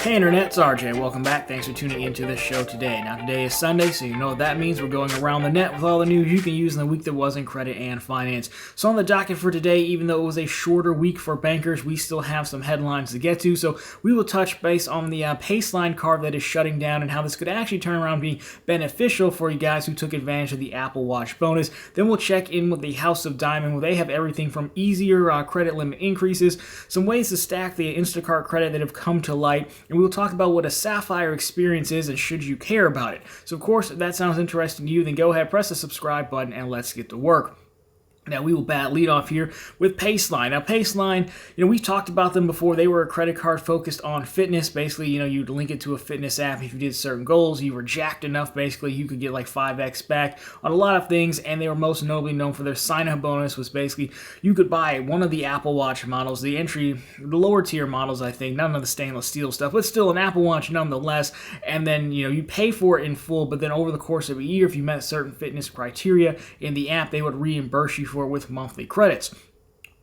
Hey Internet, it's RJ. Welcome back. Thanks for tuning into this show today. Now today is Sunday, so you know what that means. We're going around the net with all the news you can use in the week that was in credit and finance. So on the docket for today, even though it was a shorter week for bankers, we still have some headlines to get to. So we will touch base on the Paceline card that is shutting down and how this could actually turn around and be beneficial for you guys who took advantage of the Apple Watch bonus. Then we'll check in with the House of Diamond, where they have everything from easier credit limit increases, some ways to stack the Instacart credit that have come to light, and we'll talk about what a Sapphire Experience is and should you care about it. So of course, if that sounds interesting to you, then go ahead, press the subscribe button, and let's get to work. Now, we will lead off here with Paceline. Now, Paceline, we've talked about them before. They were a credit card focused on fitness. Basically, you'd link it to a fitness app. If you did certain goals, you were jacked enough, basically, you could get like 5x back on a lot of things. And they were most notably known for their sign-up bonus, was basically you could buy one of the Apple Watch models, the lower tier models, I think, none of the stainless steel stuff, but still an Apple Watch nonetheless. And then, you pay for it in full, but then over the course of a year, if you met certain fitness criteria in the app, they would reimburse you for it with monthly credits,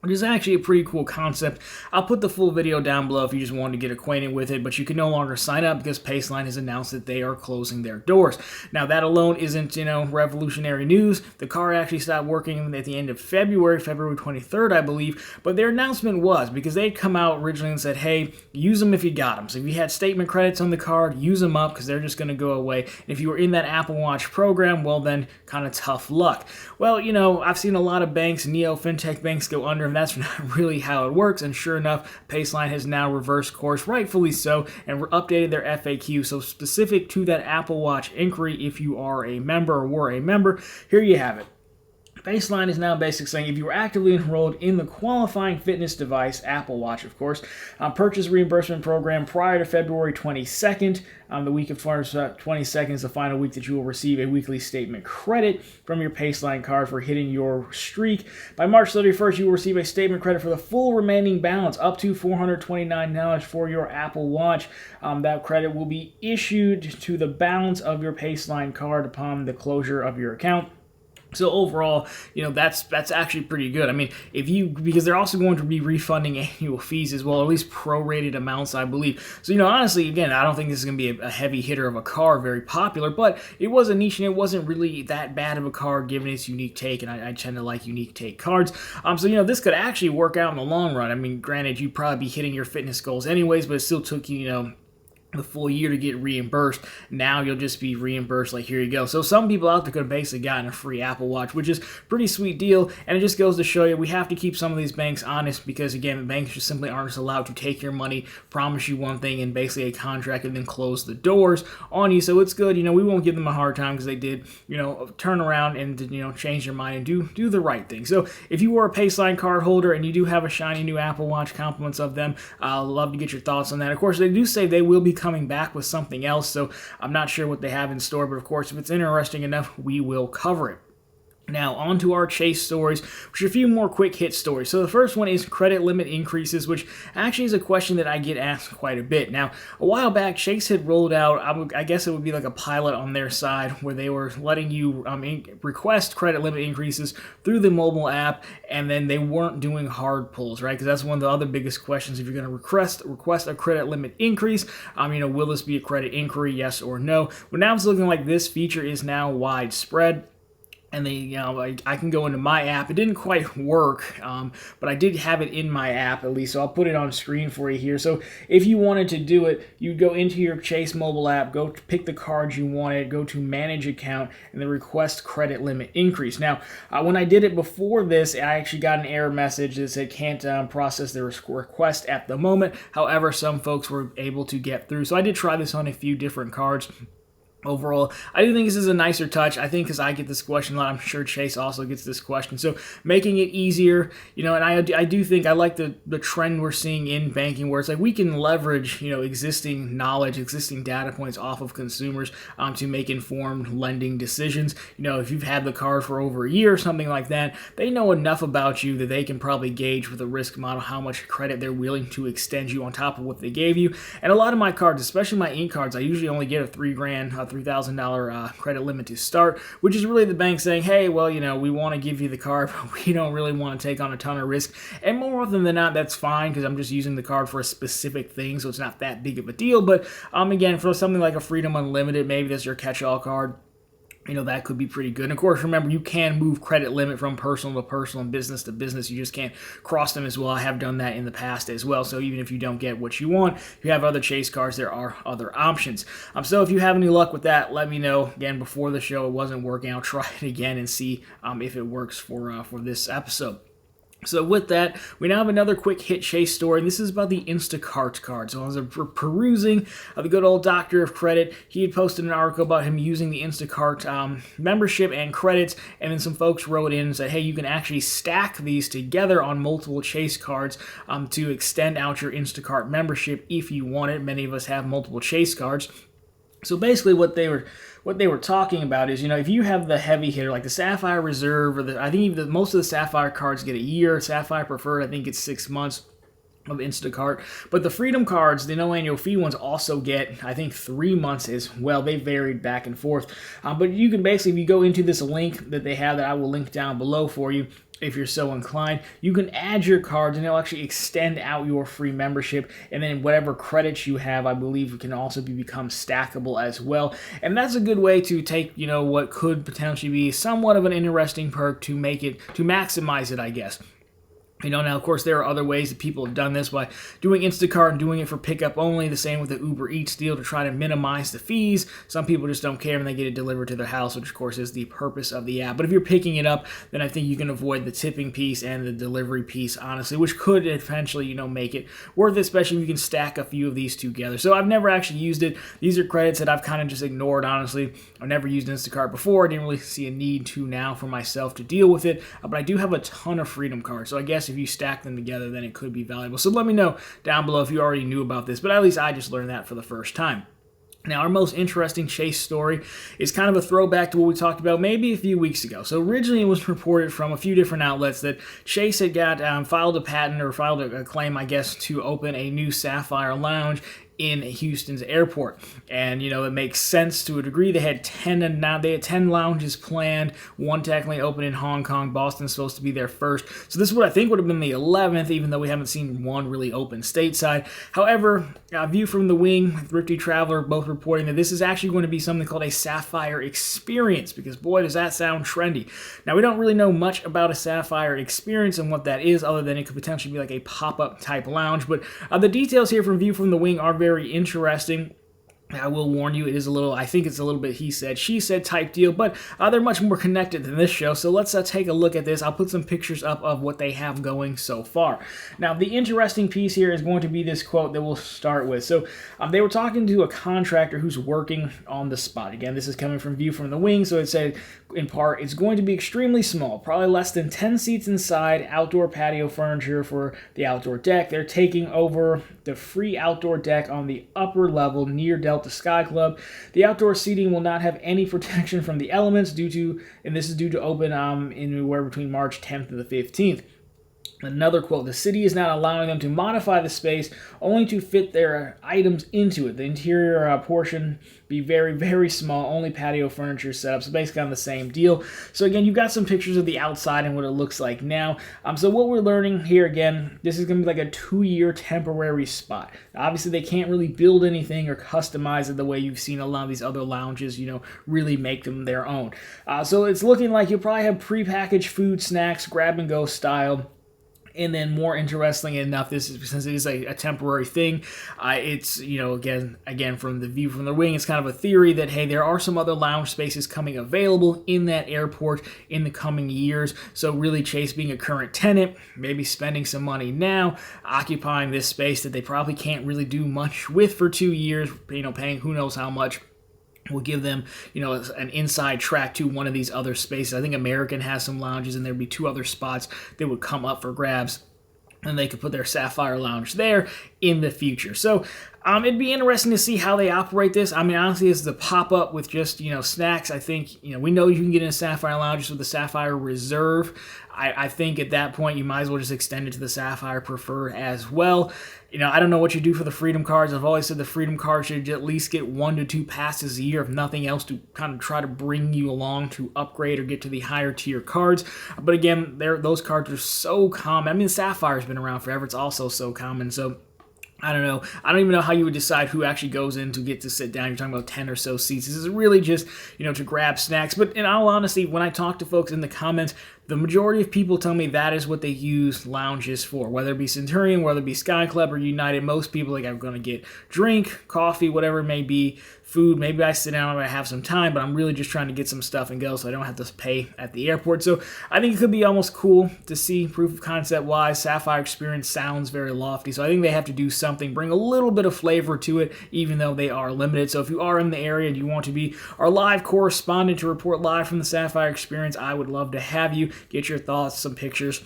which is actually a pretty cool concept. I'll put the full video down below if you just wanted to get acquainted with it, but you can no longer sign up because Paceline has announced that they are closing their doors. Now, that alone isn't, revolutionary news. The card actually stopped working at the end of February 23rd, I believe, but their announcement was because they'd come out originally and said, hey, use them if you got them. So if you had statement credits on the card, use them up because they're just going to go away. And if you were in that Apple Watch program, well, then kind of tough luck. Well, I've seen a lot of banks, fintech banks go under, and that's not really how it works. And sure enough, Paceline has now reversed course, rightfully so, and updated their FAQ. So specific to that Apple Watch inquiry, if you are a member or were a member, here you have it. Baseline is now basically saying if you were actively enrolled in the qualifying fitness device, Apple Watch, of course, purchase reimbursement program prior to February 22nd, the week of 22nd is the final week that you will receive a weekly statement credit from your Paceline card for hitting your streak. By March 31st, you will receive a statement credit for the full remaining balance, up to $429 for your Apple Watch. That credit will be issued to the balance of your Paceline card upon the closure of your account. So overall, that's actually pretty good. I mean, because they're also going to be refunding annual fees as well, at least prorated amounts, I believe. So, honestly, again, I don't think this is going to be a heavy hitter of a card, very popular, but it was a niche and it wasn't really that bad of a card given its unique take, and I tend to like unique take cards. So, this could actually work out in the long run. I mean, granted, you'd probably be hitting your fitness goals anyways, but it still took you, the full year to get reimbursed. Now you'll just be reimbursed, like here you go. So some people out there could have basically gotten a free Apple Watch, which is a pretty sweet deal, and it just goes to show you we have to keep some of these banks honest because, again, the banks just simply aren't allowed to take your money, promise you one thing in basically a contract, and then close the doors on you. So it's good. We won't give them a hard time because they did, turn around and, change their mind and do the right thing. So if you were a Paceline card holder and you do have a shiny new Apple Watch, compliments of them, I'll love to get your thoughts on that. Of course, they do say they will be coming back with something else, so I'm not sure what they have in store, but of course, if it's interesting enough, we will cover it. Now, on to our Chase stories, which are a few more quick hit stories. So the first one is credit limit increases, which actually is a question that I get asked quite a bit. Now, a while back, Chase had rolled out, I guess it would be like a pilot on their side, where they were letting you request credit limit increases through the mobile app, and then they weren't doing hard pulls, right? Because that's one of the other biggest questions. If you're going to request a credit limit increase, will this be a credit inquiry, yes or no? Well, now it's looking like this feature is now widespread. And I can go into my app. It didn't quite work, but I did have it in my app at least, so I'll put it on screen for you here. So if you wanted to do it, you'd go into your Chase mobile app, go to pick the cards you wanted, go to Manage Account, and then request credit limit increase. Now, when I did it before this, I actually got an error message that said can't process the request at the moment. However, some folks were able to get through. So I did try this on a few different cards. Overall, I do think this is a nicer touch. I think because I get this question a lot, I'm sure Chase also gets this question. So making it easier, and I do think I like the trend we're seeing in banking where it's like we can leverage, existing knowledge, existing data points off of consumers to make informed lending decisions. If you've had the card for over a year or something like that, they know enough about you that they can probably gauge with a risk model how much credit they're willing to extend you on top of what they gave you. And a lot of my cards, especially my ink cards, I usually only get a $3 $3,000 credit limit to start, which is really the bank saying, hey, well, we want to give you the card, but we don't really want to take on a ton of risk. And more often than not, that's fine because I'm just using the card for a specific thing, so it's not that big of a deal. But again, for something like a Freedom Unlimited, maybe that's your catch-all card, that could be pretty good. And of course, remember, you can move credit limit from personal to personal and business to business. You just can't cross them as well. I have done that in the past as well. So even if you don't get what you want, if you have other Chase cards, there are other options. So if you have any luck with that, let me know. Again, before the show, it wasn't working. I'll try it again and see if it works for this episode. So with that, we now have another quick hit Chase story. This is about the Instacart card. So I was perusing the good old Doctor of Credit. He had posted an article about him using the Instacart membership and credits, and then some folks wrote in and said, hey, you can actually stack these together on multiple Chase cards to extend out your Instacart membership if you want it. Many of us have multiple Chase cards. So basically what they were talking about is, if you have the heavy hitter, like the Sapphire Reserve, or I think even most of the Sapphire cards get a year. Sapphire Preferred, I think it's 6 months of Instacart. But the Freedom cards, the no annual fee ones, also get, I think, 3 months as well. They varied back and forth. But you can basically, if you go into this link that they have that I will link down below for you, if you're so inclined, you can add your cards and it'll actually extend out your free membership, and then whatever credits you have, I believe, can also become stackable as well. And that's a good way to take, what could potentially be somewhat of an interesting perk to maximize it, I guess. Now, of course, there are other ways that people have done this by doing Instacart and doing it for pickup only, the same with the Uber Eats deal to try to minimize the fees. Some people just don't care and they get it delivered to their house, which, of course, is the purpose of the app. But if you're picking it up, then I think you can avoid the tipping piece and the delivery piece, honestly, which could eventually, make it worth it, especially if you can stack a few of these together. So I've never actually used it. These are credits that I've kind of just ignored, honestly. I've never used Instacart before. I didn't really see a need to now for myself to deal with it. But I do have a ton of Freedom cards, so I guess if you stack them together, then it could be valuable. So let me know down below if you already knew about this, but at least I just learned that for the first time. Now, our most interesting Chase story is kind of a throwback to what we talked about maybe a few weeks ago. So originally it was reported from a few different outlets that Chase had filed a patent, or filed a claim, I guess, to open a new Sapphire Lounge in Houston's airport. And, it makes sense to a degree. They had 10 lounges planned, one technically open in Hong Kong. Boston's supposed to be their first. So this would, I think, would have been the 11th, even though we haven't seen one really open stateside. However, View from the Wing, Thrifty Traveler, both reporting that this is actually going to be something called a Sapphire Experience, because boy, does that sound trendy. Now, we don't really know much about a Sapphire Experience and what that is, other than it could potentially be like a pop-up type lounge. But the details here from View from the Wing are very interesting. I will warn you, I think it's a little bit he said, she said type deal, but they're much more connected than this show, so let's take a look at this. I'll put some pictures up of what they have going so far. Now, the interesting piece here is going to be this quote that we'll start with. So, they were talking to a contractor who's working on the spot. Again, this is coming from View from the Wing, so it said, in part, it's going to be extremely small, probably less than 10 seats inside, outdoor patio furniture for the outdoor deck. They're taking over the free outdoor deck on the upper level near Delta Sky Club. The outdoor seating will not have any protection from the elements and this is due to open anywhere between March 10th to the 15th. Another quote, the city is not allowing them to modify the space, only to fit their items into it. The interior portion be very, very small, only patio furniture setup, so basically on the same deal. So again, you've got some pictures of the outside and what it looks like now. So what we're learning here, again, this is going to be like a 2-year temporary spot. Obviously, they can't really build anything or customize it the way you've seen a lot of these other lounges, really make them their own. So it's looking like you'll probably have prepackaged food, snacks, grab-and-go style. And then, more interestingly enough, this is, since it is a temporary thing, it's, again, from the View from the Wing, it's kind of a theory that, hey, there are some other lounge spaces coming available in that airport in the coming years. So really, Chase being a current tenant, maybe spending some money now, occupying this space that they probably can't really do much with for 2 years, paying who knows how much, will give them, an inside track to one of these other spaces. I think American has some lounges, and there'd be 2 other spots that would come up for grabs, and they could put their Sapphire Lounge there in the future. So It'd be interesting to see how they operate this. I mean, honestly, as the pop-up with just, snacks, I think, we know you can get in Sapphire Lounges with the Sapphire Reserve. I think at that point, you might as well just extend it to the Sapphire Preferred as well. I don't know what you do for the Freedom Cards. I've always said the Freedom Card should at least get 1 to 2 passes a year, if nothing else, to kind of try to bring you along to upgrade or get to the higher tier cards. But again, those cards are so common. I mean, Sapphire's been around forever. It's also so common, so I don't know. I don't even know how you would decide who actually goes in to get to sit down. You're talking about 10 or so seats. This is really just, to grab snacks. But in all honesty, when I talk to folks in the comments, the majority of people tell me that is what they use lounges for, whether it be Centurion, whether it be Sky Club or United. Most people, I'm going to get drink, coffee, whatever it may be, food. Maybe I sit down and I have some time, but I'm really just trying to get some stuff and go so I don't have to pay at the airport. So I think it could be almost cool to see proof of concept wise. Sapphire Experience sounds very lofty, so I think they have to do something, bring a little bit of flavor to it, even though they are limited. So if you are in the area and you want to be our live correspondent to report live from the Sapphire Experience, I would love to have you. Get your thoughts, some pictures.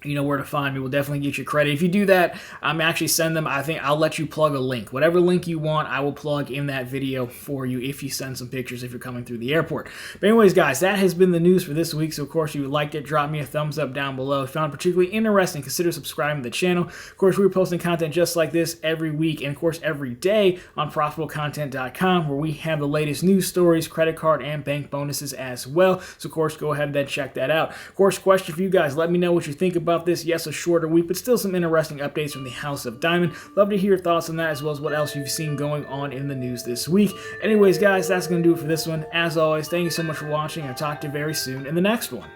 You know where to find me. We'll definitely get you credit. If you do that, actually send them. I think I'll let you plug a link. Whatever link you want, I will plug in that video for you if you send some pictures if you're coming through the airport. But anyways, guys, that has been the news for this week. So, of course, if you would like it, drop me a thumbs up down below. If you found it particularly interesting, consider subscribing to the channel. Of course, we're posting content just like this every week and, of course, every day on ProfitableContent.com, where we have the latest news stories, credit card, and bank bonuses as well. So, of course, go ahead and check that out. Of course, question for you guys. Let me know what you think about this. Yes, a shorter week, but still some interesting updates from the House of Diamond. Love to hear your thoughts on that, as well as what else you've seen going on in the news this week. Anyways, guys, that's going to do it for this one. As always, thank you so much for watching. I'll talk to you very soon in the next one.